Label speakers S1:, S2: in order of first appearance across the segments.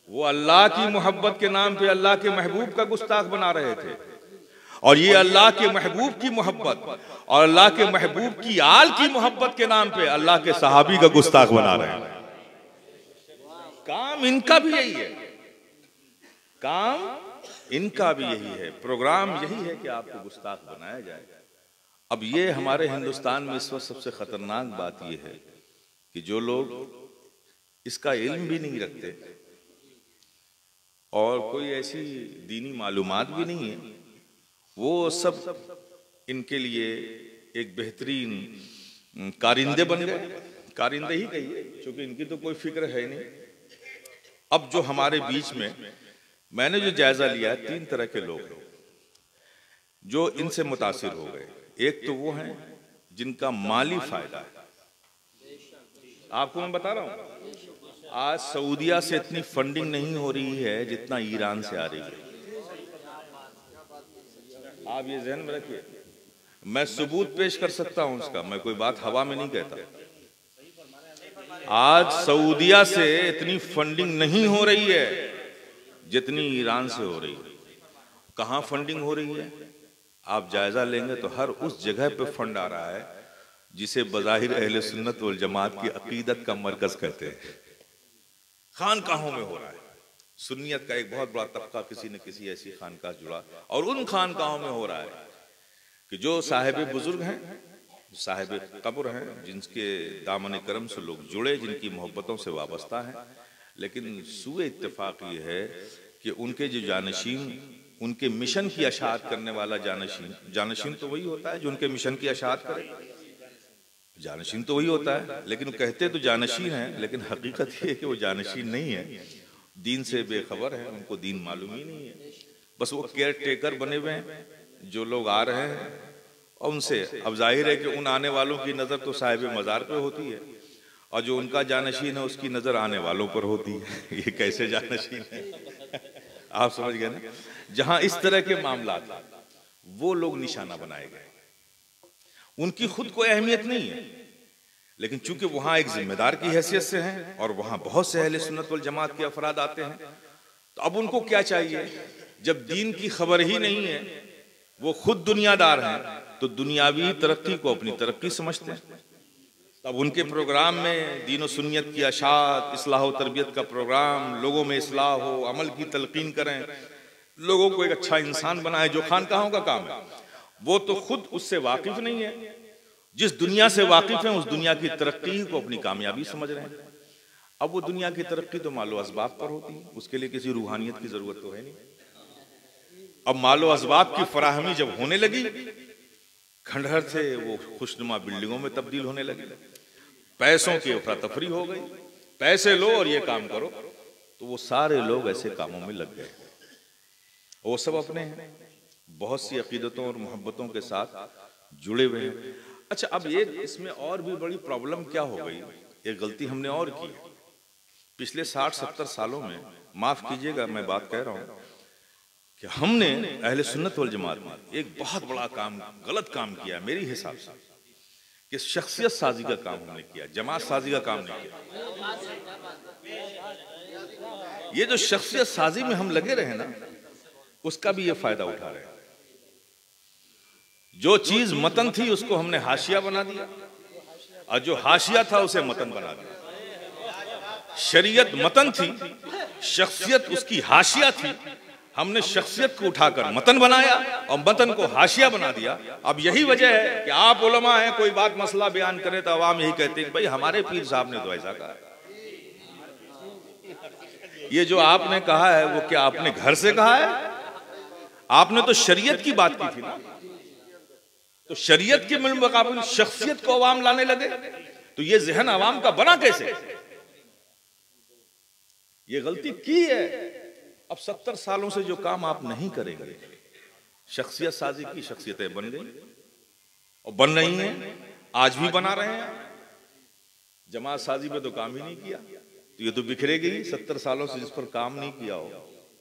S1: वो अल्लाह की मोहब्बत के नाम पे अल्लाह के महबूब का गुस्ताख बना रहे थे, और ये अल्लाह के महबूब की मोहब्बत और अल्लाह के महबूब की आल की मोहब्बत के नाम पे अल्लाह के सहाबी का गुस्ताख बना रहे हैं। काम इनका भी यही है, काम इनका भी यही है, प्रोग्राम यही है कि आपको गुस्ताख बनाया जाए। अब ये हमारे हिंदुस्तान में इस वक्त सबसे खतरनाक बात यह है कि जो लोग इसका इल्म भी नहीं रखते और कोई ऐसी दीनी मालूमात भी नहीं है, वो सब इनके लिए एक बेहतरीन कारिंदे बन गए। कारिंदे ही कहिए, क्योंकि इनकी तो कोई फिक्र है नहीं। अब जो हमारे बीच में मैंने जो जायजा लिया है, 3 तरह के लोग जो इनसे मुतासिर हो गए। एक तो वो हैं जिनका माली फायदा है। आपको मैं बता रहा हूं, आज सऊदिया से इतनी फंडिंग नहीं हो रही है जितना ईरान से आ रही है। आप ये ज़हन में रखिए, मैं सबूत पेश कर सकता हूं उसका, मैं कोई बात हवा में नहीं कहता। आज सऊदिया से इतनी फंडिंग नहीं हो रही है जितनी ईरान से हो रही है। कहां फंडिंग हो रही है आप जायजा लेंगे तो हर उस जगह पे फंड आ रहा है जिसे बज़ाहिर अहले सुन्नत वल जमात की अकीदत का मरकज कहते हैं। खानकाहों में हो रहा है। सुन्नियत का एक बहुत बड़ा तबका किसी न किसी ऐसी खानकाह जुड़ा, और उन खानकाहों में हो रहा है कि जो साहिब बुजुर्ग हैं, साहिब कब्र हैं, जिनके दामन करम से लोग जुड़े, जिनकी मोहब्बतों से वाबस्ता हैं, लेकिन सूए इत्तेफाक ये है कि उनके जो जानशीन, उनके मिशन की अशात करने वाला जानशीन तो वही होता है जो उनके मिशन की अशात करे। जानशीन तो वही होता है, लेकिन कहते तो जानशीन है, लेकिन हकीकत ये है कि वो जानशीन नहीं है, दीन से बेखबर है, उनको दीन मालूम ही नहीं है। बस वो केयर टेकर बने हुए हैं। जो लोग आ रहे हैं और उनसे, अब जाहिर है कि उन आने वालों की नज़र तो साहिब मज़ार पे होती है, और जो उनका जानशीन है उसकी नज़र आने वालों पर होती है। ये कैसे जानशीन है आप समझ गए ना। जहां इस तरह के मामला वो लोग निशाना बनाए गए, उनकी खुद को अहमियत नहीं है, लेकिन चूंकि वहां एक जिम्मेदार की हैसियत से हैं और वहां बहुत से अहले सुन्नत वल जमात के अफराद आते हैं, तो अब उनको क्या चाहिए, जब दीन की खबर ही नहीं है, वो खुद दुनियादार हैं, तो दुनियावी तरक्की को अपनी तरक्की समझते हैं। तब उनके प्रोग्राम में दीन और सुन्नियत की अशात, इस्लाह और तरबियत का प्रोग्राम, लोगों में इस्लाह हो, अमल की तलकीन करें, लोगों को एक अच्छा इंसान बनाए, जो खानकाहों का काम है। वो तो खुद उससे वाकिफ नहीं है। जिस दुनिया से वाकिफ है उस दुनिया की तरक्की को अपनी कामयाबी समझ रहे हैं। अब वो दुनिया की तरक्की तो मालो असबाब पर होती है, उसके लिए किसी रूहानियत की जरूरत तो है नहीं। अब मालो असबाब की फराहमी जब होने लगी, खंडहर से वो खुशनुमा बिल्डिंगों में तब्दील होने लगे, पैसों की अफरा तफरी हो गई, पैसे लो और ये काम करो, तो वो सारे लोग ऐसे कामों में लग गए। वो सब अपने हैं, बहुत सी अकीदतों और मोहब्बतों के साथ जुड़े हुए हैं। अच्छा, अब ये इसमें और भी बड़ी प्रॉब्लम क्या हो गई, एक गलती हमने और की पिछले 60-70 सालों में, माफ कीजिएगा मैं बात कह रहा हूं, कि हमने अहले सुन्नत वल जमात में एक बहुत बड़ा काम, गलत काम किया मेरी हिसाब से, कि शख्सियत साजी का काम हमने किया, जमात साजी का काम नहीं किया। ये जो शख्सियत साजी में हम लगे रहे ना, उसका भी ये फायदा उठा रहे हैं। जो चीज मतन थी उसको हमने हाशिया बना दिया, और जो हाशिया था उसे मतन बना दिया। शरीयत मतन थी, शख्सियत उसकी हाशिया थी, हमने शख्सियत को उठाकर मतन बनाया और मतन को हाशिया बना दिया। अब यही वजह है कि आप उलमा हैं, कोई बात मसला बयान करें तो अवाम यही कहते हैं भाई हमारे पीर साहब ने तो ऐसा कहा। ये जो आपने कहा है वो क्या आपने घर से कहा है? आपने तो शरीयत की बात की थी ना, तो शरीयत के मुकाबले शख्सियत को अवाम लाने लगे, तो ये जहन अवाम का बना कैसे? ये गलती की है। अब 70 सालों से जो काम आप नहीं करेंगे, शख्सियत साजी की शख्सियतें बन गई और बन रही हैं, आज भी बना रहे हैं। जमात साजी में तो काम ही नहीं किया, तो ये तो बिखरेगी। 70 सालों से जिस पर काम नहीं किया हो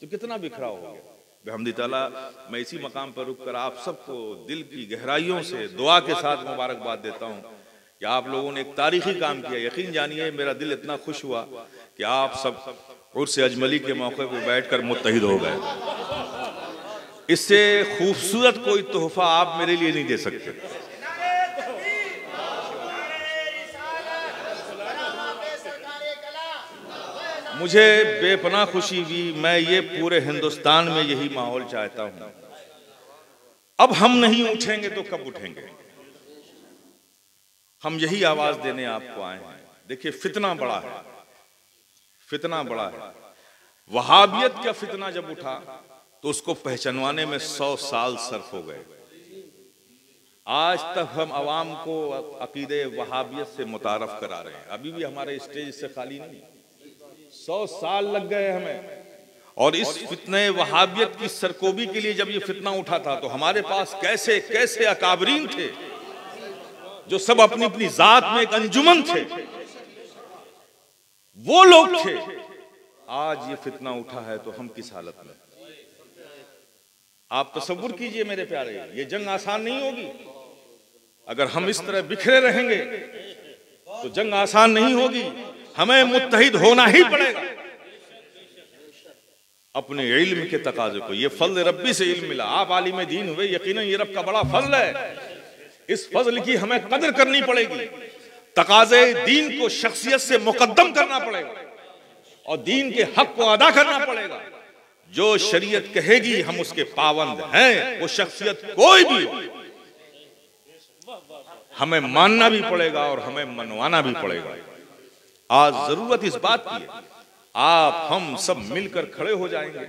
S1: तो कितना बिखराव हो गया। बेहमदिल्लाह मैं इसी मकाम पर रुककर आप सबको दिल की गहराइयों से दुआ के साथ मुबारकबाद देता हूं कि आप लोगों ने एक तारीखी काम किया। यकीन जानिए मेरा दिल इतना खुश हुआ कि आप सब उर्स अजमली के मौके पर बैठकर मुत्तहिद हो गए। इससे खूबसूरत कोई तोहफा आप मेरे लिए नहीं दे सकते। मुझे बेपनाह खुशी हुई। मैं ये पूरे हिंदुस्तान में यही माहौल चाहता हूं। अब हम नहीं उठेंगे तो कब उठेंगे? हम यही आवाज देने आपको आए हैं। देखिए, फितना बड़ा है, फितना बड़ा है। वहाबियत का फितना जब उठा तो उसको पहचानवाने में 100 साल सर्फ हो गए। आज तक हम अवाम को अकीदे वहाबियत से मुतारफ करा रहे हैं। अभी भी हमारे स्टेज से खाली नहीं, 100 साल लग गए हमें। और इस फितने वहाबियत की सरकोबी के लिए जब ये फितना उठा था तो हमारे पास कैसे कैसे अकाबरीन थे जो सब अपनी अपनी जात में एक अंजुमन थे, वो लोग थे। आज ये फितना उठा है तो हम किस हालत में? आप तसव्वुर कीजिए मेरे प्यारे, ये जंग आसान नहीं होगी। अगर हम इस तरह बिखरे रहेंगे तो जंग आसान नहीं होगी। हमें मुत्तहिद होना ही पड़ेगा अपने इल्म के तकाजे को। ये फज़्ल रब्बी से इल्म मिला, आप आलिम दीन हुए, यकीनन ये रब का बड़ा फज़्ल है। इस फज़्ल की हमें कदर करनी पड़ेगी। तकाजे दीन को शख्सियत से मुकद्दम करना पड़ेगा और दीन के हक को अदा करना पड़ेगा। जो शरीयत कहेगी हम उसके पाबंद हैं, वो शख्सियत कोई भी हो, हमें मानना भी पड़ेगा और हमें मनवाना भी पड़ेगा। आज जरूरत इस बात की है, आप हम सब मिलकर खड़े हो जाएंगे।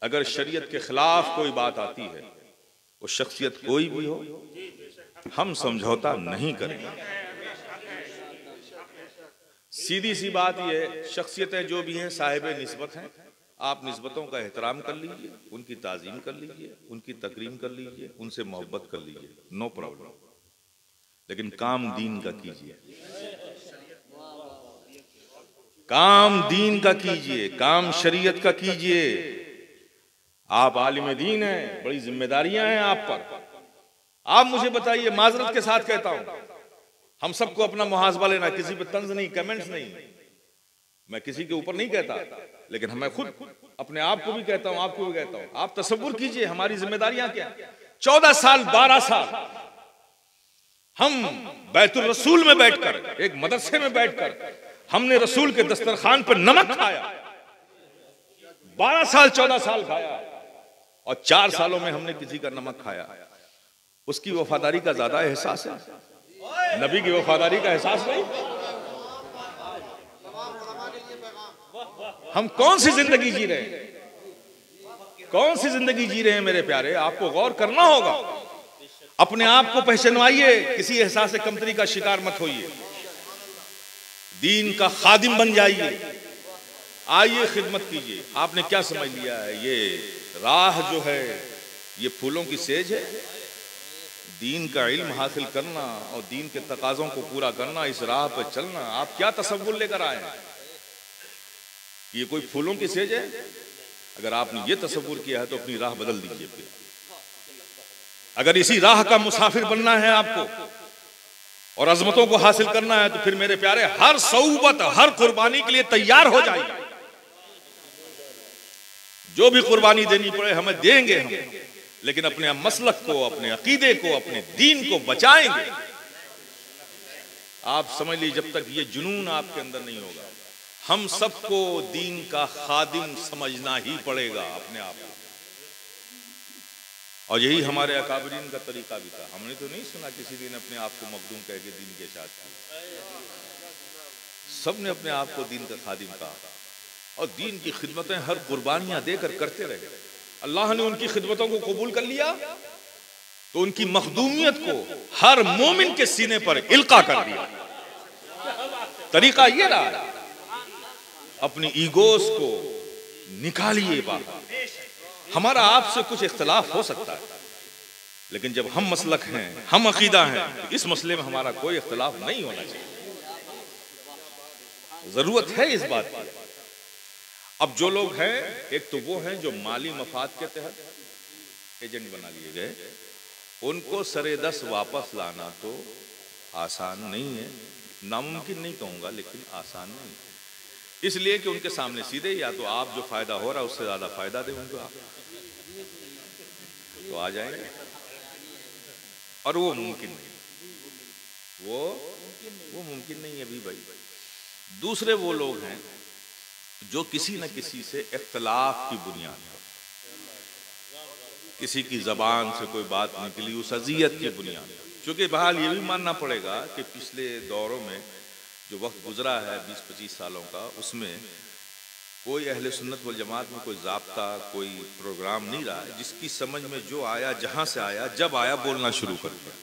S1: अगर शरीयत के खिलाफ कोई बात आती है, वो शख्सियत कोई भी हो, हम समझौता नहीं करेंगे। सीधी सी बात यह, शख्सियतें जो भी हैं साहिब निस्बत हैं। आप निस्बतों का एहतराम कर लीजिए, उनकी ताज़ीम कर लीजिए, उनकी तकरीम कर लीजिए, उनसे मोहब्बत कर लीजिए, नो प्रॉब्लम। लेकिन काम दीन का कीजिए, काम दीन का कीजिए, काम शरीयत का कीजिए। आप आलिम दीन हैं, बड़ी जिम्मेदारियां हैं आप पर। आप मुझे बताइए, माजरत के साथ कहता हूं, हम सबको अपना मुहासबा लेना, किसी पे तंज नहीं, कमेंट्स नहीं, मैं किसी के ऊपर नहीं कहता, लेकिन मैं खुद अपने आप को भी कहता हूं, आपको भी कहता हूं। आप तसव्वुर कीजिए हमारी जिम्मेदारियां क्या। 14 साल 12 साल हम बैतुल रसूल में बैठकर, एक मदरसे में बैठकर हमने रसूल के दस्तरखान पर नमक खाया। 12 साल 14 साल खाया और 4 सालों में हमने किसी का नमक खाया। उसकी वफादारी का ज्यादा एहसास है, नबी की वफादारी का एहसास नहीं। हम कौन सी जिंदगी जी रहे हैं, कौन सी जिंदगी जी रहे हैं मेरे प्यारे? आपको गौर करना होगा। अपने आप को पहचानवाइए, किसी एहसास कमतरी का शिकार मत होइए। दीन का खादिम बन जाइए, आइए खिदमत कीजिए। आपने क्या समझ लिया है, ये राह जो है ये फूलों की सेज है? दीन का इल्म हासिल करना और दीन के तकाज़ों को पूरा करना, इस राह पर चलना, आप क्या तसव्वुर लेकर आए हैं? ये कोई फूलों की सेज है? अगर आपने ये तसव्वुर किया है तो अपनी राह बदल दीजिए। फिर अगर इसी राह का मुसाफिर बनना है आपको और अजमतों को हासिल करना है, तो फिर मेरे प्यारे हर सऊबत, हर कुर्बानी के लिए तैयार हो जाइए। जो भी कुर्बानी देनी पड़े हमें देंगे हम, लेकिन अपने मसलक को, अपने अकीदे को, अपने दीन को बचाएंगे। आप समझ लीजिए, जब तक ये जुनून आपके अंदर नहीं होगा, हम सबको दीन का खादिम समझना ही पड़ेगा अपने आप को। और यही हमारे अकाबरीन का तरीका भी था। हमने तो नहीं सुना किसी दिन अपने आप को मखदूम कह के दीन के साथ किया। सब ने अपने आप को दीन का खादिम कहा और दीन की खिदमतें हर कुर्बानियां देकर करते रहे। अल्लाह ने उनकी खिदमतों को कबूल कर लिया तो उनकी मखदूमियत को हर मोमिन के सीने पर इल्का कर दिया। तरीका ये रहा, अपनी ईगोस को निकालिए बाहर। हमारा आपसे कुछ इख्तलाफ हो सकता है, लेकिन जब हम मसलक हैं, हम अकीदा हैं, तो इस मसले में हमारा कोई इख्तलाफ नहीं होना चाहिए। जरूरत है इस बात की। अब जो लोग हैं, एक तो वो हैं जो माली मफाद के तहत एजेंट बना लिए गए, उनको सरेदस वापस लाना तो आसान नहीं है, नामुमकिन नहीं कहूंगा, लेकिन आसान नहीं। इसलिए कि उनके सामने सीधे या तो आप जो फायदा हो रहा है उससे ज्यादा फायदा दें उनको आप, तो आ जाएंगे। और वो मुमकिन नहीं, वो मुमकिन नहीं है अभी भाई। दूसरे वो लोग हैं जो किसी न किसी से इख्तलाफ की बुनियाद पर, किसी की जबान से कोई बात निकली उस अजियत की बुनियाद पर, क्योंकि बहरहाल ये भी मानना पड़ेगा कि पिछले दौरों में जो वक्त गुजरा है 20-25 सालों का, उसमें कोई अहले सुन्नत वल जमात में कोई ज़ाब्ता, कोई प्रोग्राम नहीं रहा है। जिसकी समझ में जो आया, जहां से आया, जब आया, बोलना शुरू कर दिया।